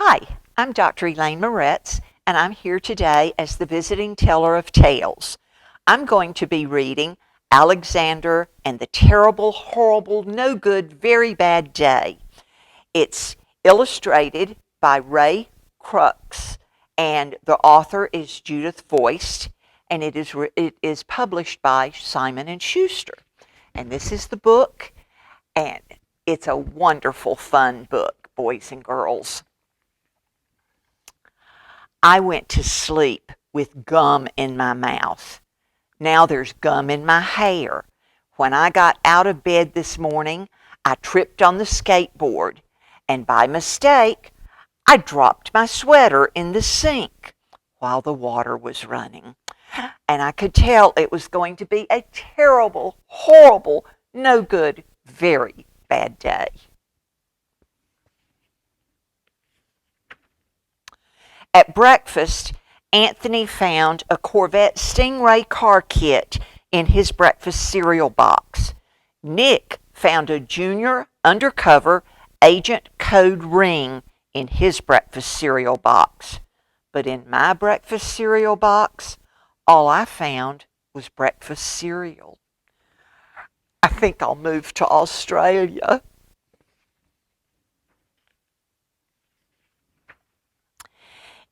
Hi, I'm Dr. Elaine Moretz, and I'm here today as the visiting teller of tales. I'm going to be reading Alexander and the Terrible, Horrible, No Good, Very Bad Day. It's illustrated by Ray Crux, and the author is Judith Voist, and it is published by Simon and Schuster. And this is the book, and it's a wonderful, fun book, boys and girls. I went to sleep with gum in my mouth. Now there's gum in my hair. When I got out of bed this morning, I tripped on the skateboard, and by mistake, I dropped my sweater in the sink while the water was running. And I could tell it was going to be a terrible, horrible, no good, very bad day. At breakfast, Anthony found a Corvette Stingray car kit in his breakfast cereal box. Nick found a junior undercover agent code ring in his breakfast cereal box. But in my breakfast cereal box, all I found was breakfast cereal. I think I'll move to Australia.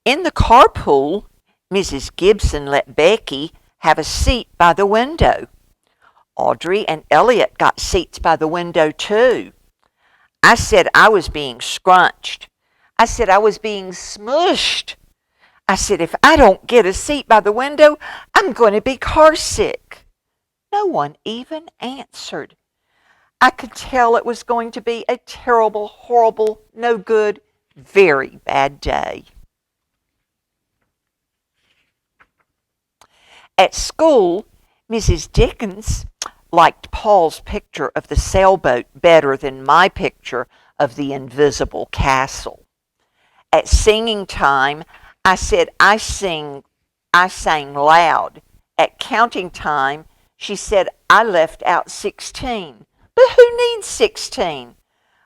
In the carpool, Mrs. Gibson let Becky have a seat by the window. Audrey and Elliot got seats by the window too. I said I was being scrunched. I said I was being smushed. I said if I don't get a seat by the window, I'm going to be car sick. No one even answered. I could tell it was going to be a terrible, horrible, no good, very bad day. At school, Mrs. Dickens liked Paul's picture of the sailboat better than my picture of the invisible castle. At singing time, I said I sang loud. At counting time, she said I left out 16. But who needs 16?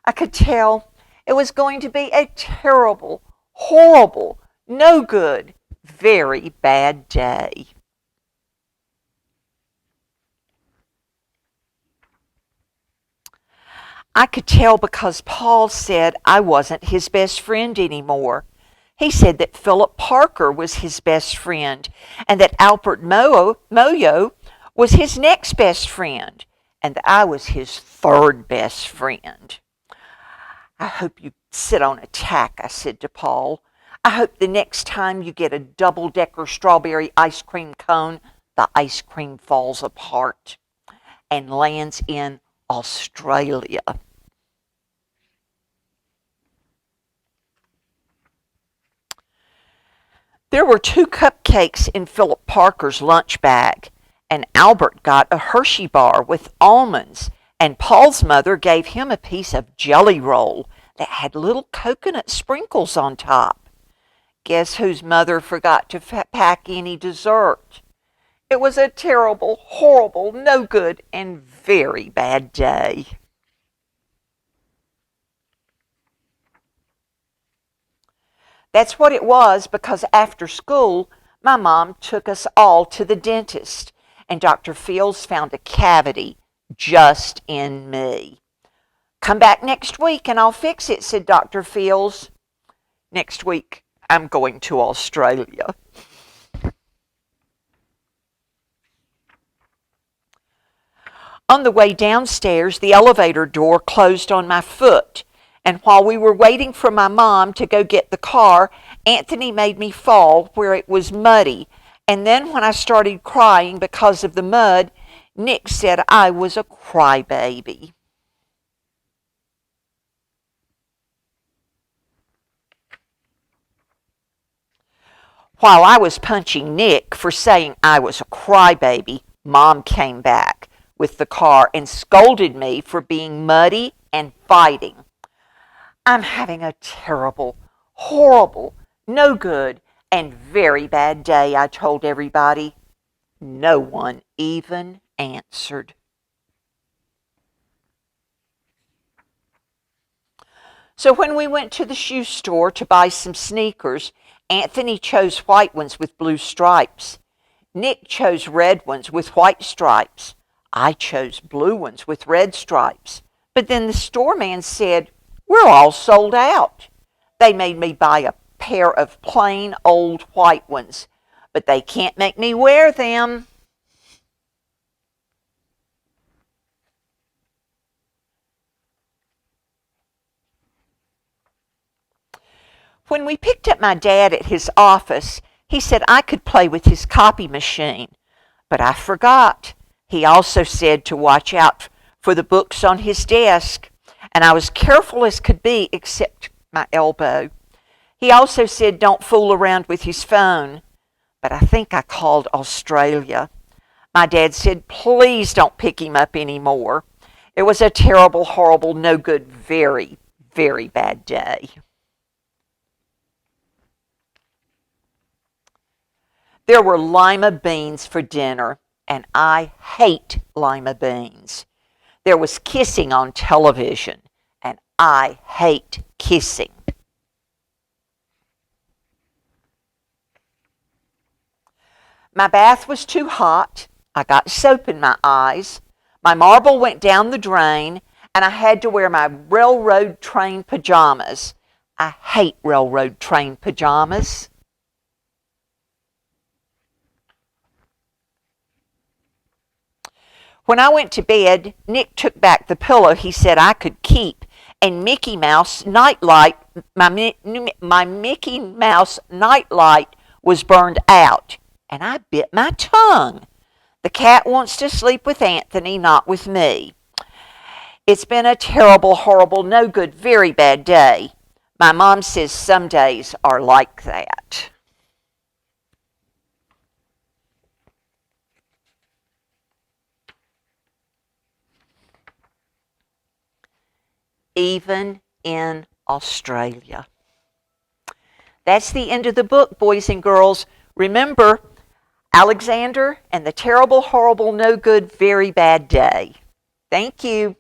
I could tell it was going to be a terrible, horrible, no good, very bad day. I could tell because Paul said I wasn't his best friend anymore. He said that Philip Parker was his best friend and that Albert Moyo was his next best friend and that I was his third best friend. I hope you sit on a tack, I said to Paul. I hope the next time you get a double-decker strawberry ice cream cone, the ice cream falls apart and lands in Australia. There were 2 cupcakes in Philip Parker's lunch bag, and Albert got a Hershey bar with almonds, and Paul's mother gave him a piece of jelly roll that had little coconut sprinkles on top. Guess whose mother forgot to pack any dessert? It was a terrible, horrible, no good, and very bad day. That's what it was because after school, my mom took us all to the dentist, and Dr. Fields found a cavity just in me. Come back next week and I'll fix it, said Dr. Fields. Next week, I'm going to Australia. On the way downstairs, the elevator door closed on my foot. And while we were waiting for my mom to go get the car, Anthony made me fall where it was muddy. And then when I started crying because of the mud, Nick said I was a crybaby. While I was punching Nick for saying I was a crybaby, Mom came back with the car and scolded me for being muddy and fighting. I'm having a terrible, horrible, no good, and very bad day, I told everybody. No one even answered. So when we went to the shoe store to buy some sneakers, Anthony chose white ones with blue stripes. Nick chose red ones with white stripes. I chose blue ones with red stripes. But then the store man said, "We're all sold out." They made me buy a pair of plain old white ones, but they can't make me wear them. When we picked up my dad at his office, he said I could play with his copy machine, but I forgot. He also said to watch out for the books on his desk, and I was careful as could be except my elbow. He also said don't fool around with his phone, but I think I called Australia. My dad said, please don't pick him up anymore. It was a terrible, horrible, no good, very, very bad day. There were lima beans for dinner, and I hate lima beans. There was kissing on television, and I hate kissing. My bath was too hot. I got soap in my eyes. My marble went down the drain, and I had to wear my railroad train pajamas. I hate railroad train pajamas. When I went to bed, Nick took back the pillow he said I could keep, and Mickey Mouse nightlight, my Mickey Mouse nightlight was burned out, and I bit my tongue. The cat wants to sleep with Anthony, not with me. It's been a terrible, horrible, no good, very bad day. My mom says some days are like that. Even in Australia. That's the end of the book, boys and girls. Remember, Alexander and the terrible, horrible, no good, very bad day. Thank you.